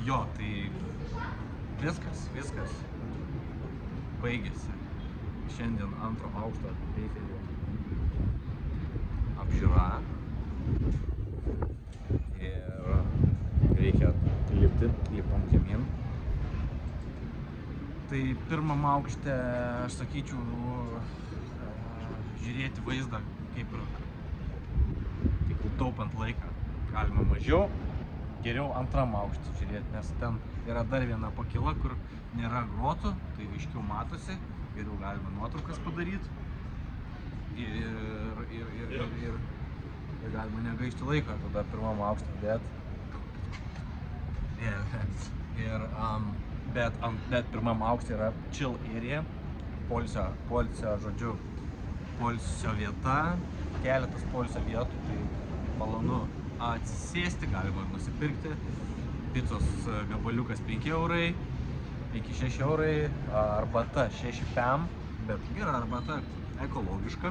Jo, tai viskas baigėsi. Šiandien antro aukšto Eifelio apžiūra. Ir reikia lipam žemyn. Tai pirmam aukšte, aš sakyčiau, žiūrėti vaizdą kaip ir taupant laiką. Galima mažiau, geriau antram aukšte žiūrėti, nes ten yra dar viena pakyla, kur nėra grotų, tai aiškiau matosi, geriau galima nuotraukas padaryti ir galima negaišti laiką tada pirmam aukšte dėti. Bet pirmam aukšte yra chill area, poilsio vieta, keletas poilsio vietų, tai malonu atsisėsti, galima nusipirkti. Picos gabaliukas 5 eurai, iki 6 eurai, arbata 6 pem, bet gera arbata, ekologiška,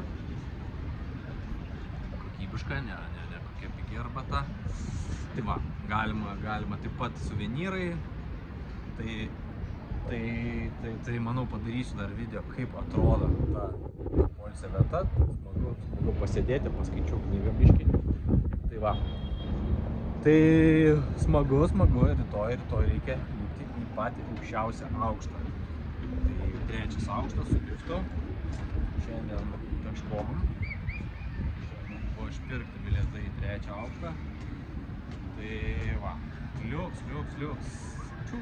kokybiška, ne kokia pigi arbata. Tai va, galima taip pat suvenyrai, tai manau padarysiu dar video, kaip atrodo ta poilsio vieta, smagu pasėdėti, paskaičiau knygą biškį. Tai va, tai smagu, rytoj reikia lipti į patį aukščiausią aukštą. Tai trečias aukštas su liftu, šiandien kažkom, šiandien buvo išpirkti bilietai į trečią aukštą. Tai va, liuks. Čiū.